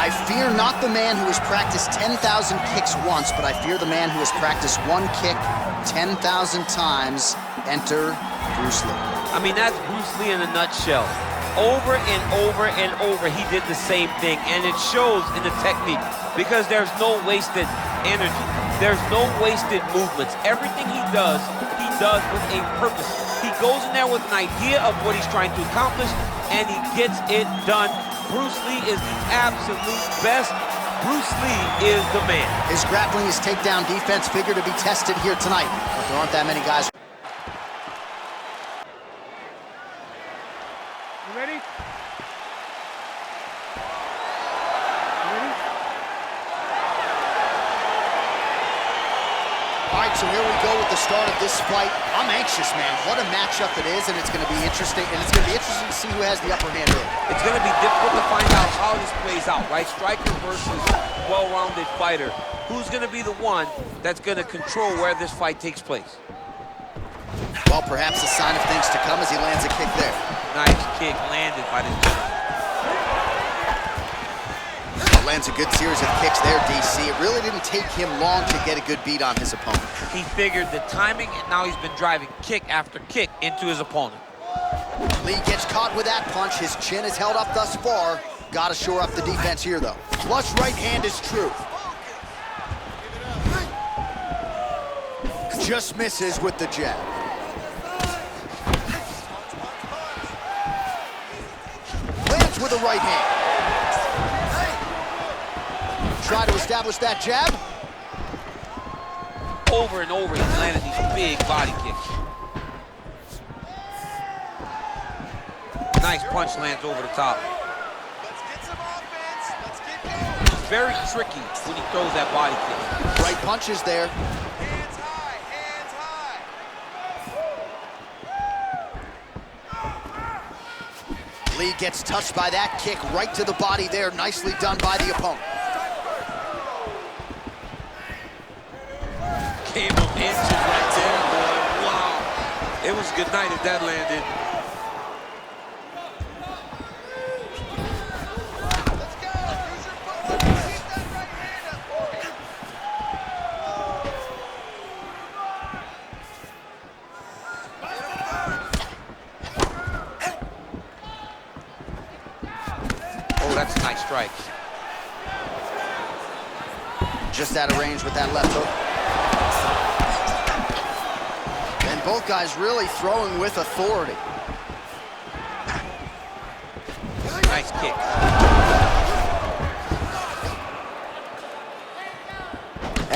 I fear not the man who has practiced 10,000 kicks once, but I fear the man who has practiced one kick 10,000 times. Enter Bruce Lee. I mean, that's Bruce Lee in a nutshell. Over and over and over, he did the same thing, and it shows in the technique because there's no wasted energy. There's no wasted movements. Everything he does with a purpose. He goes in there with an idea of what he's trying to accomplish, and he gets it done. Bruce Lee is the absolute best. Bruce Lee is the man. His grappling, his takedown defense figure to be tested here tonight, but there aren't that many guys. You ready? All right, so here we go with the start of this fight. I'm anxious, man. What a matchup it is, and it's going to be interesting. And it's going to be interesting to see who has the upper hand early. It's going to be difficult to find out how this plays out, right? Striker versus well-rounded fighter. Who's going to be the one that's going to control where this fight takes place? Well, perhaps a sign of things to come as he lands a kick there. Nice kick landed by this gentleman. Lands a good series of kicks there, DC. It really didn't take him long to get a good beat on his opponent. He figured the timing, and now he's been driving kick after kick into his opponent. Lee gets caught with that punch. His chin is held up thus far. Got to shore up the defense here, though. Flush right hand is true. Just misses with the jab. Lands with the right hand. Try to establish that jab. Over and over, he's landed these big body kicks. Nice punch lands over the top. Let's get some offense. Let's get going. It's very tricky when he throws that body kick. Right punches there. Hands high, hands high. Lee gets touched by that kick right to the body there. Nicely done by the opponent. Gave him inches right there, boy. Wow. It was a good night if that landed. Let's go. Use your footwork. Keep that right hand up, boy. Oh, that's a nice strike. Just out of range with that left hook. And both guys really throwing with authority. Nice kick.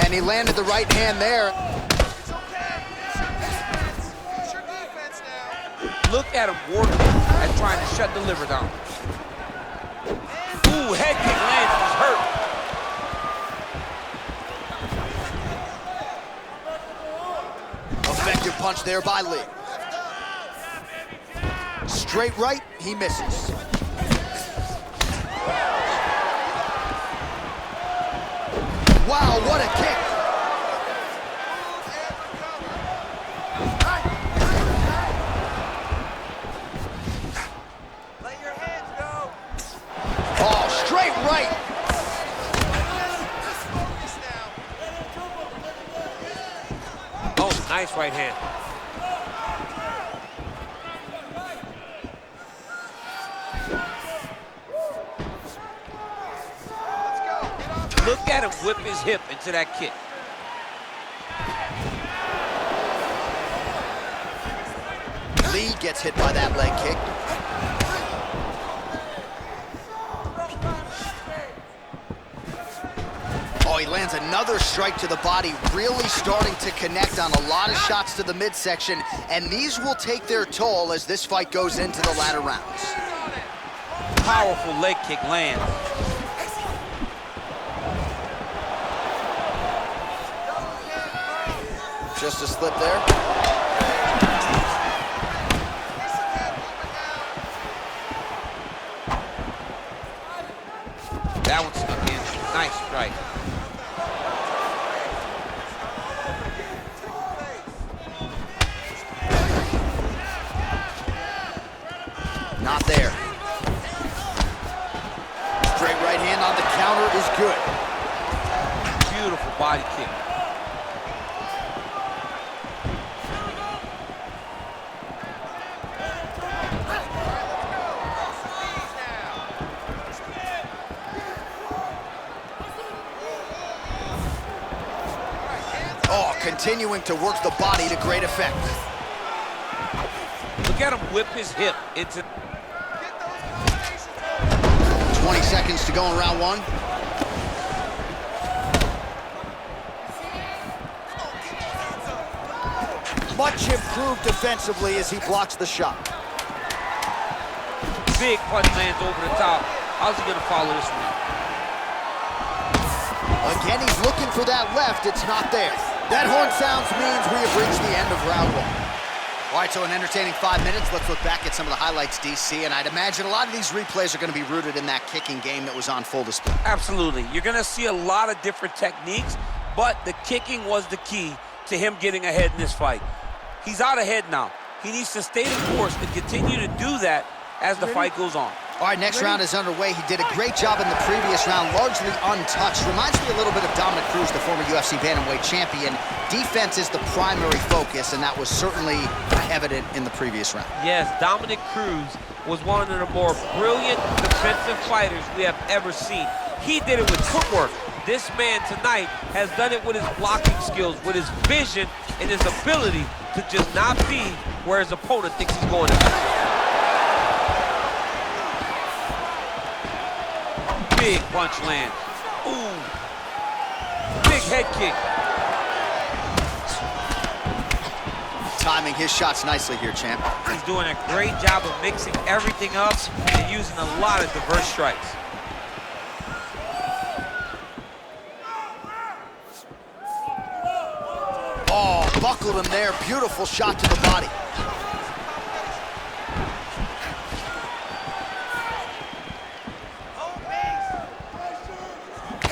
And he landed the right hand there. It's okay. Use your defense now. Look at him working at trying to shut the liver down. Ooh, head kick lands, he's hurt. Effective punch there by Lee. Straight right, he misses. Wow, what a kick. Let your hands go. Oh, straight right. Focus now. Oh, nice right hand. Let's go. Get off. Look at him whip his hip into that kick. Lee gets hit by that leg kick. Oh, he lands another strike to the body, really starting to connect on a lot of shots to the midsection, and these will take their toll as this fight goes into the latter rounds. Powerful leg kick lands. Just a slip there. That one snuck in. Nice strike. Not there. Straight right hand on the counter. is good. Beautiful body kick. Oh, continuing to work the body to great effect. Look at him whip his hip into... 20 seconds to go in round one. Much improved defensively as he blocks the shot. Big punch lands over the top. How's he gonna follow this one? Again, he's looking for that left. It's not there. That horn sounds means we have reached the end of round one. All right, so an entertaining 5 minutes. Let's look back at some of the highlights, DC, and I'd imagine a lot of these replays are going to be rooted in that kicking game that was on full display. Absolutely. You're going to see a lot of different techniques, but the kicking was the key to him getting ahead in this fight. He's out ahead now. He needs to stay the course and continue to do that as the fight goes on. All right, next round is underway. He did a great job in the previous round, largely untouched. Reminds me a little bit of Dominic Cruz, the former UFC bantamweight champion. Defense is the primary focus, and that was certainly evident in the previous round. Yes, Dominic Cruz was one of the more brilliant defensive fighters we have ever seen. He did it with footwork. This man tonight has done it with his blocking skills, with his vision, and his ability to just not be where his opponent thinks he's going to be. Big punch lands. Ooh. Big head kick. Timing his shots nicely here, champ. He's doing a great job of mixing everything up and using a lot of diverse strikes. Oh, buckled him there. Beautiful shot to the body.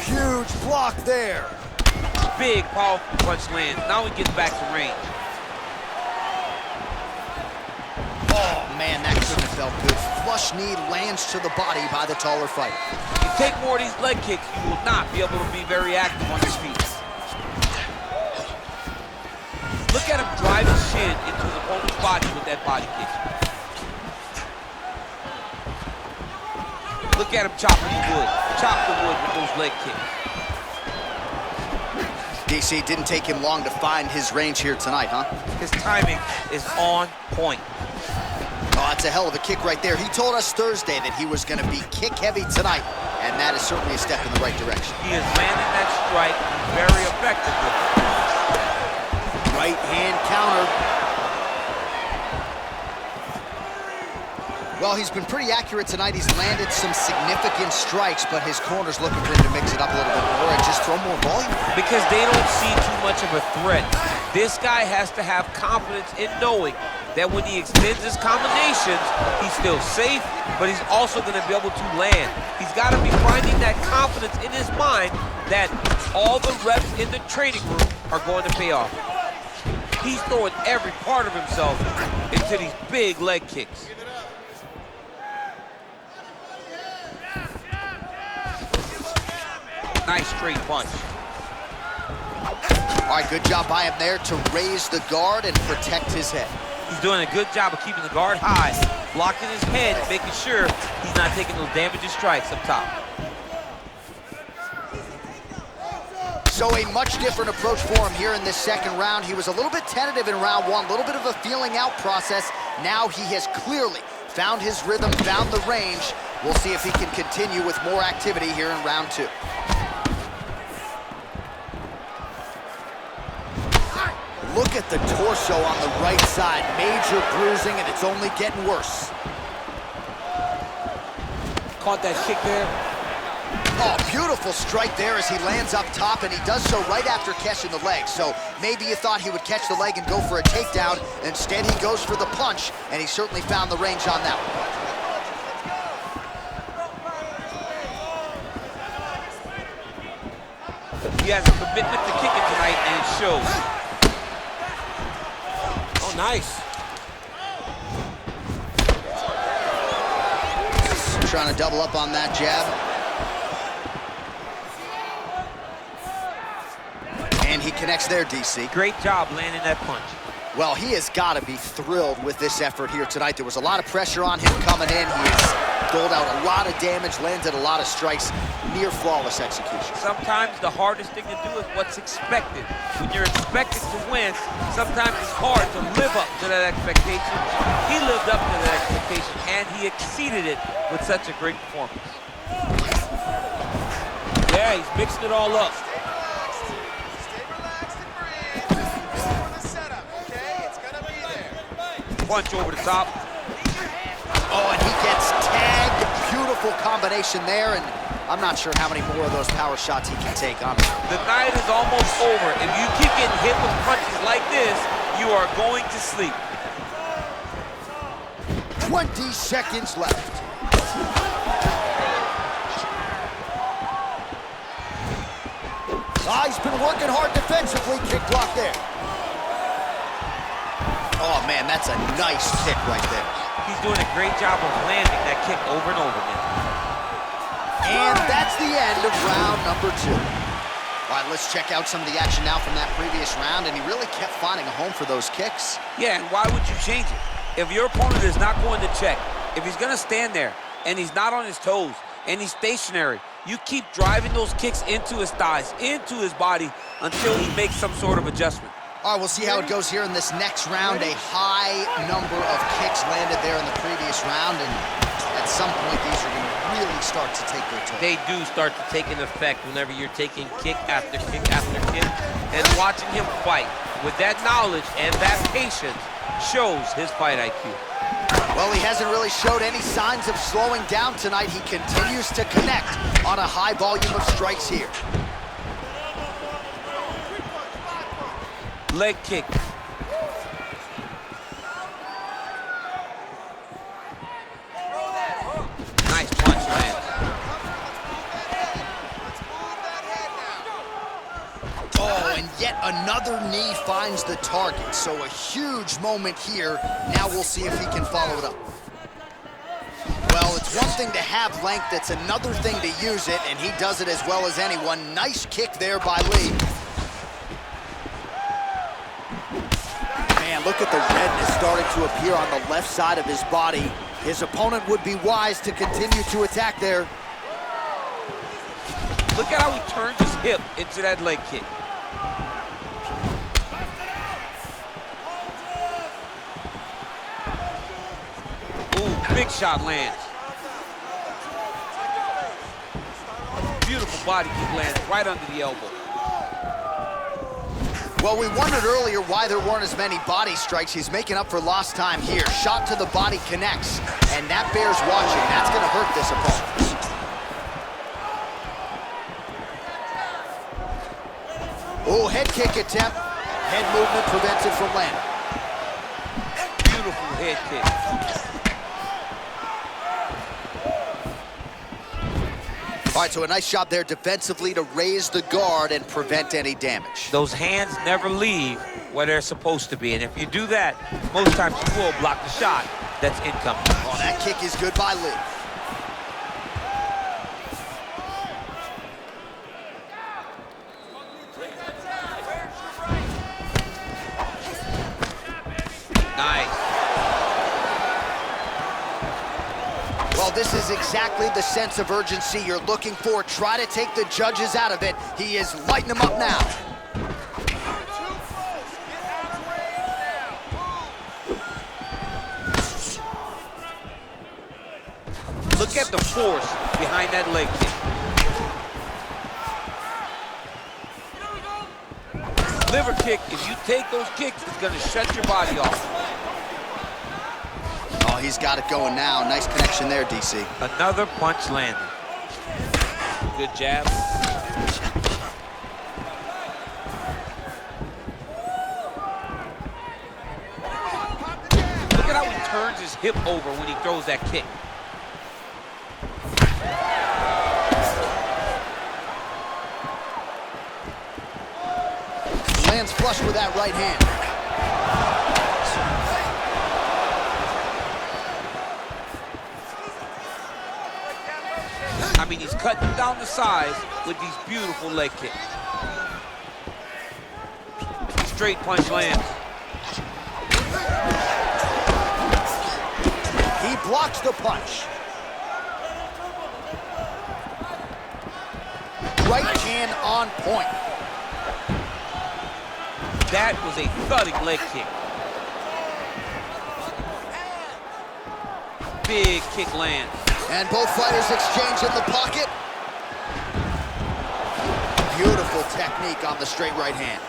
Huge block there. Big, powerful punch lands. Now he gets back to range. Oh, man, that couldn't have felt good. Flush knee lands to the body by the taller fighter. You take more of these leg kicks, you will not be able to be very active on his feet. Look at him drive his shin into his opponent's body with that body kick. Look at him chopping the wood. Chop the wood with those leg kicks. DC, didn't take him long to find his range here tonight, huh? His timing is on point. Oh, that's a hell of a kick right there. He told us Thursday that he was going to be kick heavy tonight, and that is certainly a step in the right direction. He is landing that strike very effectively. Right hand counter. Well, he's been pretty accurate tonight. He's landed some significant strikes, but his corner's looking for him to mix it up a little bit more and just throw more volume. Because they don't see too much of a threat. This guy has to have confidence in knowing that when he extends his combinations, he's still safe, but he's also going to be able to land. He's got to be finding that confidence in his mind that all the reps in the training room are going to pay off. He's throwing every part of himself into these big leg kicks. Nice straight punch. All right, good job by him there to raise the guard and protect his head. He's doing a good job of keeping the guard high, blocking his head, and making sure he's not taking those damaging strikes up top. So a much different approach for him here in this second round. He was a little bit tentative in round one, a little bit of a feeling out process. Now he has clearly found his rhythm, found the range. We'll see if he can continue with more activity here in round two. Look at the torso on the right side. Major bruising, and it's only getting worse. Caught that kick there. Oh, beautiful strike there as he lands up top, and he does so right after catching the leg. So maybe you thought he would catch the leg and go for a takedown. Instead, he goes for the punch, and he certainly found the range on that one. He has a commitment to kicking tonight, and it shows. Oh, nice. Trying to double up on that jab. connects there, DC. Great job landing that punch. Well, he has got to be thrilled with this effort here tonight. There was a lot of pressure on him coming in. He has doled out a lot of damage, landed a lot of strikes, near flawless execution. Sometimes the hardest thing to do is what's expected. When you're expected to win, sometimes it's hard to live up to that expectation. He lived up to that expectation, and he exceeded it with such a great performance. Yeah, he's mixing it all up. Punch over the top. Oh, and he gets tagged. Beautiful combination there, and I'm not sure how many more of those power shots he can take on. The night is almost over. If you keep getting hit with punches like this, you are going to sleep. 20 seconds left. He's been working hard defensively. Kick block there. Oh, man, that's a nice kick right there. He's doing a great job of landing that kick over and over again. And that's the end of round number 2. All right, let's check out some of the action now from that previous round, and he really kept finding a home for those kicks. Yeah, and why would you change it? If your opponent is not going to check, if he's going to stand there and he's not on his toes and he's stationary, you keep driving those kicks into his thighs, into his body until he makes some sort of adjustment. All right, we'll see how it goes here in this next round. A high number of kicks landed there in the previous round, and at some point, these are going to really start to take their toll. They do start to take an effect whenever you're taking kick after kick after kick, and watching him fight with that knowledge and that patience shows his fight IQ. Well, he hasn't really showed any signs of slowing down tonight. He continues to connect on a high volume of strikes here. Leg kick. Nice punch, man. Oh, and yet another knee finds the target. So a huge moment here. Now we'll see if he can follow it up. Well, it's one thing to have length. It's another thing to use it, and he does it as well as anyone. Nice kick there by Lee. Man, look at the redness starting to appear on the left side of his body. His opponent would be wise to continue to attack there. Look at how he turns his hip into that leg kick. Ooh, big shot lands. Beautiful body kick lands right under the elbow. Well, we wondered earlier why there weren't as many body strikes. He's making up for lost time here. Shot to the body connects, and that bears watching. That's going to hurt this opponent. Oh, head kick attempt. Head movement prevents it from landing. Beautiful head kick. All right, so a nice job there defensively to raise the guard and prevent any damage. Those hands never leave where they're supposed to be, and if you do that, most times you will block the shot that's incoming. Oh, that kick is good by Lee. Nice. Well, this is exactly the sense of urgency you're looking for. Try to take the judges out of it. He is lighting them up now. Look at the force behind that leg kick. Liver kick, if you take those kicks, it's gonna shut your body off. Oh, he's got it going now. Nice connection there, DC. Another punch landed. Good jab. Look at how he turns his hip over when he throws that kick. Lands flush with that right hand. I mean, he's cutting down the size with these beautiful leg kicks. straight punch lands. He blocks the punch. Right hand on point. That was a thudding leg kick. Big kick lands. And both fighters exchange in the pocket. Beautiful technique on the straight right hand.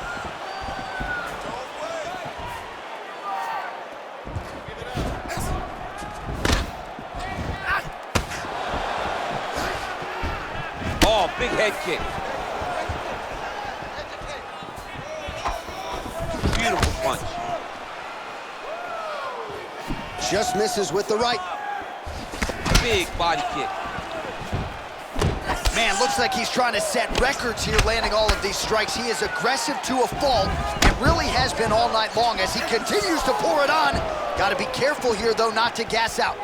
Oh, big head kick. Beautiful punch. Just misses with the right. Big body kick. Man, looks like he's trying to set records here, landing all of these strikes. He is aggressive to a fault and really has been all night long as he continues to pour it on. Got to be careful here, though, not to gas out.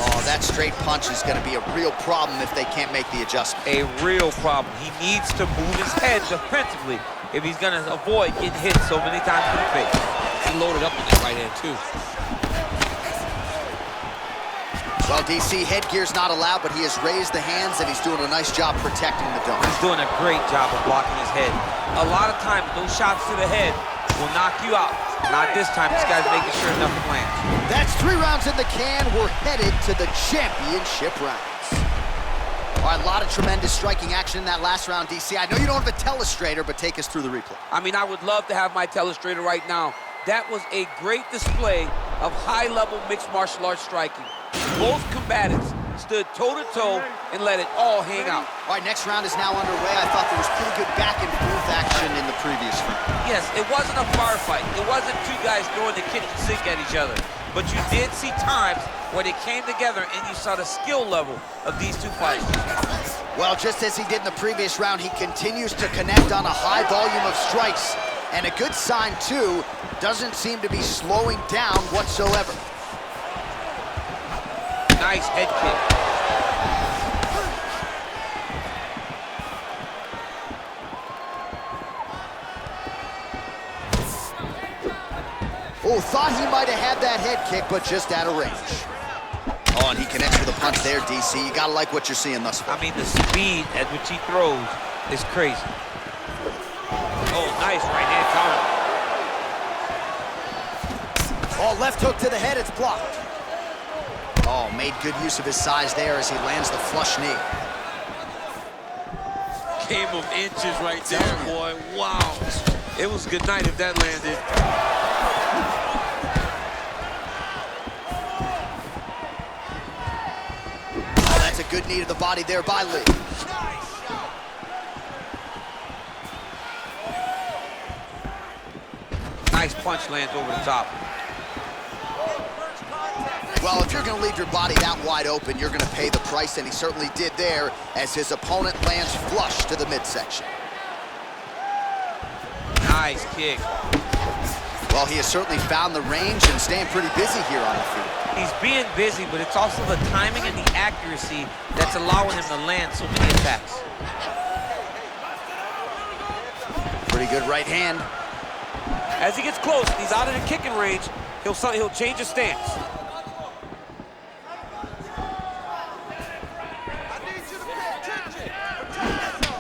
Oh, that straight punch is going to be a real problem if they can't make the adjustment. A real problem. He needs to move his head defensively if he's going to avoid getting hit so many times in the face. He loaded up with that right hand, too. Well, DC, headgear's not allowed, but he has raised the hands, and he's doing a nice job protecting the dome. He's doing a great job of blocking his head. A lot of times, those shots to the head will knock you out. Not this time. This guy's making sure nothing lands. That's 3 rounds in the can. We're headed to the championship rounds. All right, a lot of tremendous striking action in that last round, DC. I know you don't have a telestrator, but take us through the replay. I mean, I would love to have my telestrator right now. That was a great display of high-level mixed martial arts striking. Both combatants stood toe-to-toe and let it all hang out. All right, next round is now underway. I thought there was pretty good back-and-forth action in the previous round. Yes, it wasn't a bar fight. It wasn't two guys throwing the kitchen sink at each other. But you did see times where they came together and you saw the skill level of these two fighters. Well, just as he did in the previous round, he continues to connect on a high volume of strikes. And a good sign, too, doesn't seem to be slowing down whatsoever. Nice head kick. Oh, thought he might have had that head kick, but just out of range. Oh, and he connects with a punch there, DC. You gotta like what you're seeing thus far. I mean, the speed at which he throws is crazy. Oh, nice right hand counter. Oh, left hook to the head, it's blocked. Oh, made good use of his size there as he lands the flush knee. Game of inches right there, boy. Wow. It was good night if that landed. Oh, that's a good knee to the body there by Lí. Nice punch lands over the top. Well, if you're going to leave your body that wide open, you're going to pay the price, and he certainly did there as his opponent lands flush to the midsection. Nice kick. Well, he has certainly found the range and staying pretty busy here on the field. He's being busy, but it's also the timing and the accuracy that's allowing him to land so many attacks. Pretty good right hand. As he gets close, he's out of the kicking range, he'll change his stance.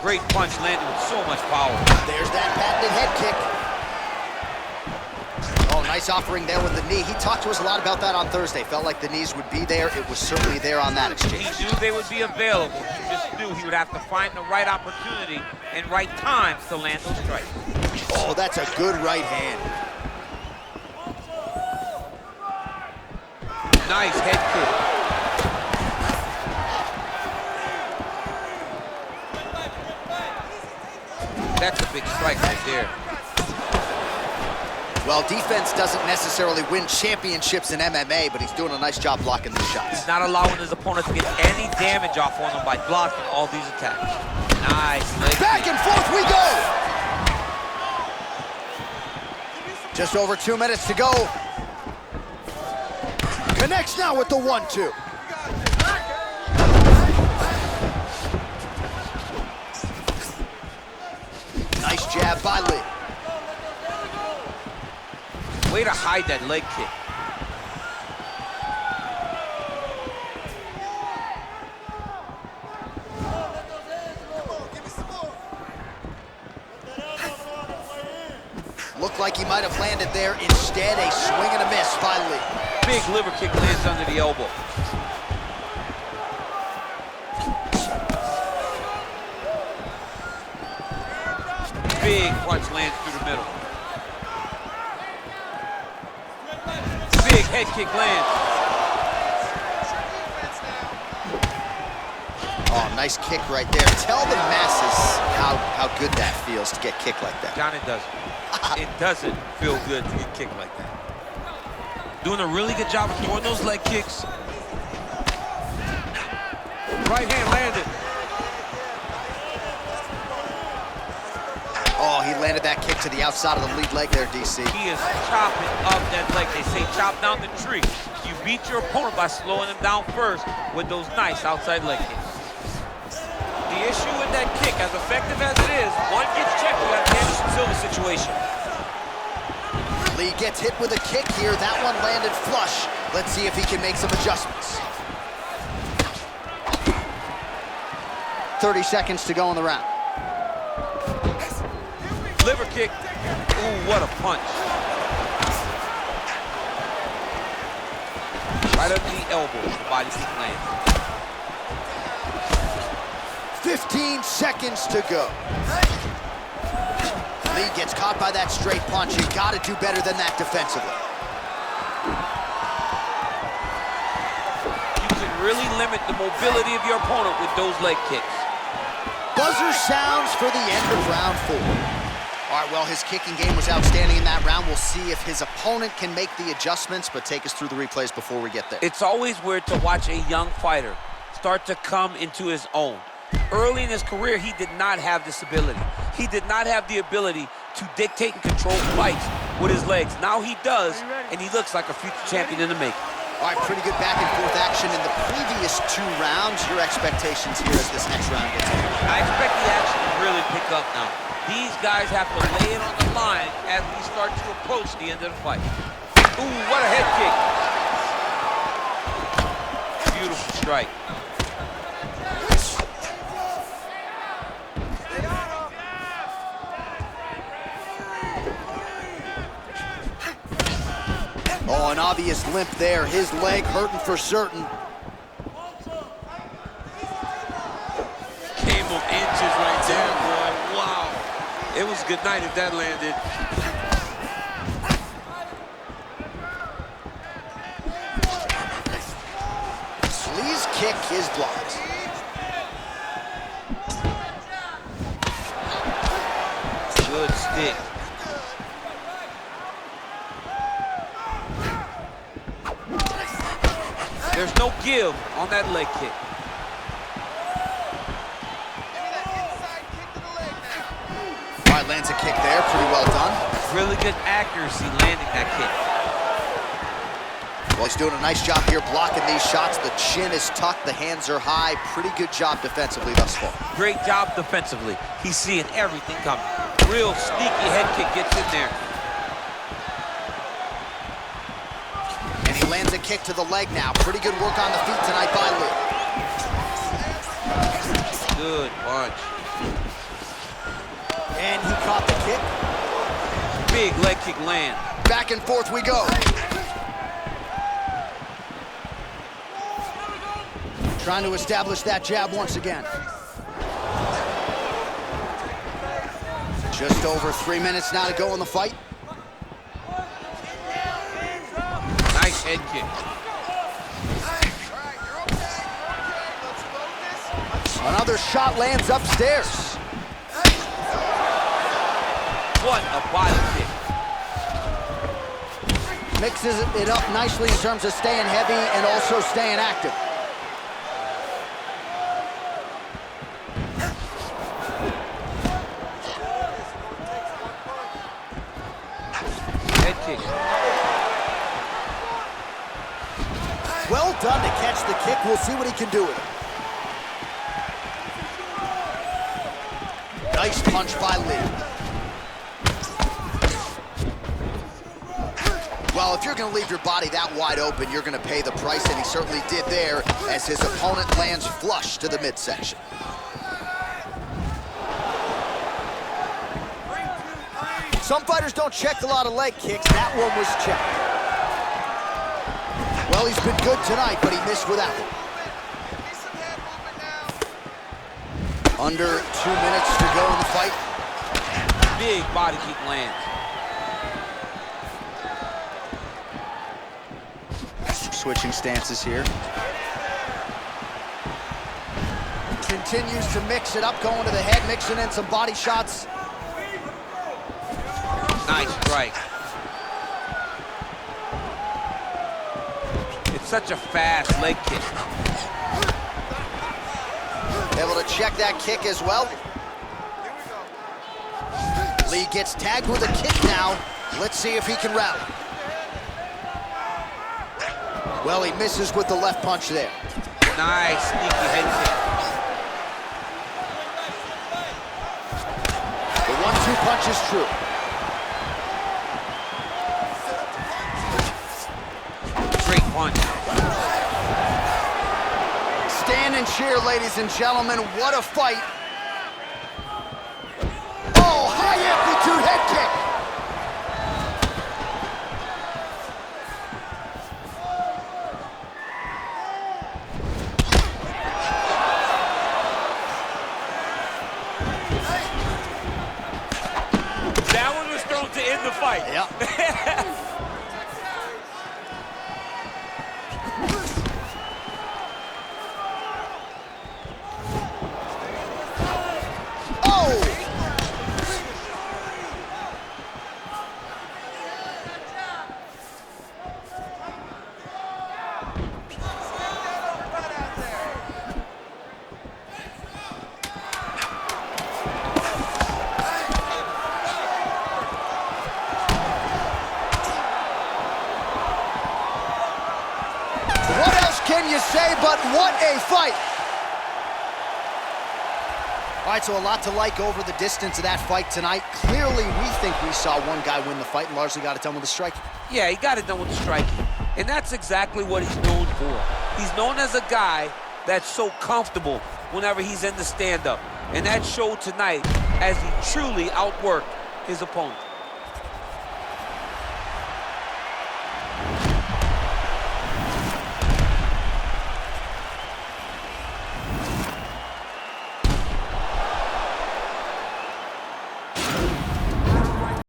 Great punch landed with so much power. There's that patented head kick. Oh, nice offering there with the knee. He talked to us a lot about that on Thursday. Felt like the knees would be there. It was certainly there on that exchange. He knew they would be available. He just knew he would have to find the right opportunity and right time to land those strikes. Oh, that's a good right hand. Nice head kick. That's a big strike right there. Well, defense doesn't necessarily win championships in MMA, but he's doing a nice job blocking these shots. He's not allowing his opponent to get any damage off on him by blocking all these attacks. Nice leg Back kick. and forth we go. Just over 2 minutes to go. Connects now with the 1-2. Nice jab tonight by Lí. Way to hide that leg kick. Looked like he might have landed there. Instead, a swing and a miss by Lí. Big liver kick lands under the elbow. Big punch lands through the middle. Big head kick lands. Oh, nice kick right there. Tell the masses how good that feels to get kicked like that. John, it doesn't. It doesn't feel good to get kicked like that. Doing a really good job of throwing those leg kicks. Right hand landed. Oh, he landed that kick to the outside of the lead leg there, DC. He is chopping up that leg. They say chop down the tree. You beat your opponent by slowing him down first with those nice outside leg kicks. The issue with that kick, as effective as it is, one gets checked with that Anderson Silva situation. Lí gets hit with a kick here. That one landed flush. Let's see if he can make some adjustments. 30 seconds to go in the round. Liver kick. Ooh, what a punch. Right under the elbow, the body kick lands. 15 seconds to go. Lí gets caught by that straight punch. You gotta do better than that defensively. You can really limit the mobility of your opponent with those leg kicks. Buzzer sounds for the end of round 4. All right, well, his kicking game was outstanding in that round. We'll see if his opponent can make the adjustments, but take us through the replays before we get there. It's always weird to watch a young fighter start to come into his own. Early in his career, he did not have this ability. He did not have the ability to dictate and control fights with his legs. Now he does, and he looks like a future champion in the making. All right, pretty good back and forth action in the previous 2 rounds. Your expectations here as this next round gets on. I expect the action to really pick up now. These guys have to lay it on the line as we start to approach the end of the fight. Ooh, what a head kick. Beautiful strike. Oh, an obvious limp there. His leg hurting for certain. Came up inches right there, boy. Wow. It was a good night if that landed. Lí's kick is blocked. Good stick. There's no give on that leg kick. All right, lands a kick there. Pretty well done. Really good accuracy landing that kick. Well, he's doing a nice job here blocking these shots. The chin is tucked, the hands are high. Pretty good job defensively thus far. Great job defensively. He's seeing everything coming. Real sneaky head kick gets in there. And he lands a kick to the leg now. Pretty good work on the feet tonight by Lí. Good punch. And he caught the kick. Big leg kick land. Back and forth we go. Trying to establish that jab once again. Just over 3 minutes now to go in the fight. Nice head kick. Another shot lands upstairs. What a body kick. Mixes it up nicely in terms of staying heavy and also staying active. Head kick. Well done to catch the kick. We'll see what he can do with it. Nice punch by Lí. Well, if you're going to leave your body that wide open, you're going to pay the price, and he certainly did there as his opponent lands flush to the midsection. Some fighters don't check a lot of leg kicks. That one was checked. Well, he's been good tonight, but he missed with that one. Under 2 minutes to go in the fight. Big body kick lands. Switching stances here. Continues to mix it up, going to the head, mixing in some body shots. Nice strike. It's such a fast leg kick. Able to check that kick as well. Lee gets tagged with a kick now. Let's see if he can rally. Well, he misses with the left punch there. Nice sneaky head kick. The 1-2 punch is true. Great punch. Stand and cheer, ladies and gentlemen. What a fight. Oh, high amplitude head kick. That one was thrown to end the fight. Yeah. What else can you say, but what a fight. All right, so a lot to like over the distance of that fight tonight. Clearly, we think we saw one guy win the fight and largely got it done with the striking. Yeah, he got it done with the striking. And that's exactly what he's known for. He's known as a guy that's so comfortable whenever he's in the stand-up. And that showed tonight as he truly outworked his opponent.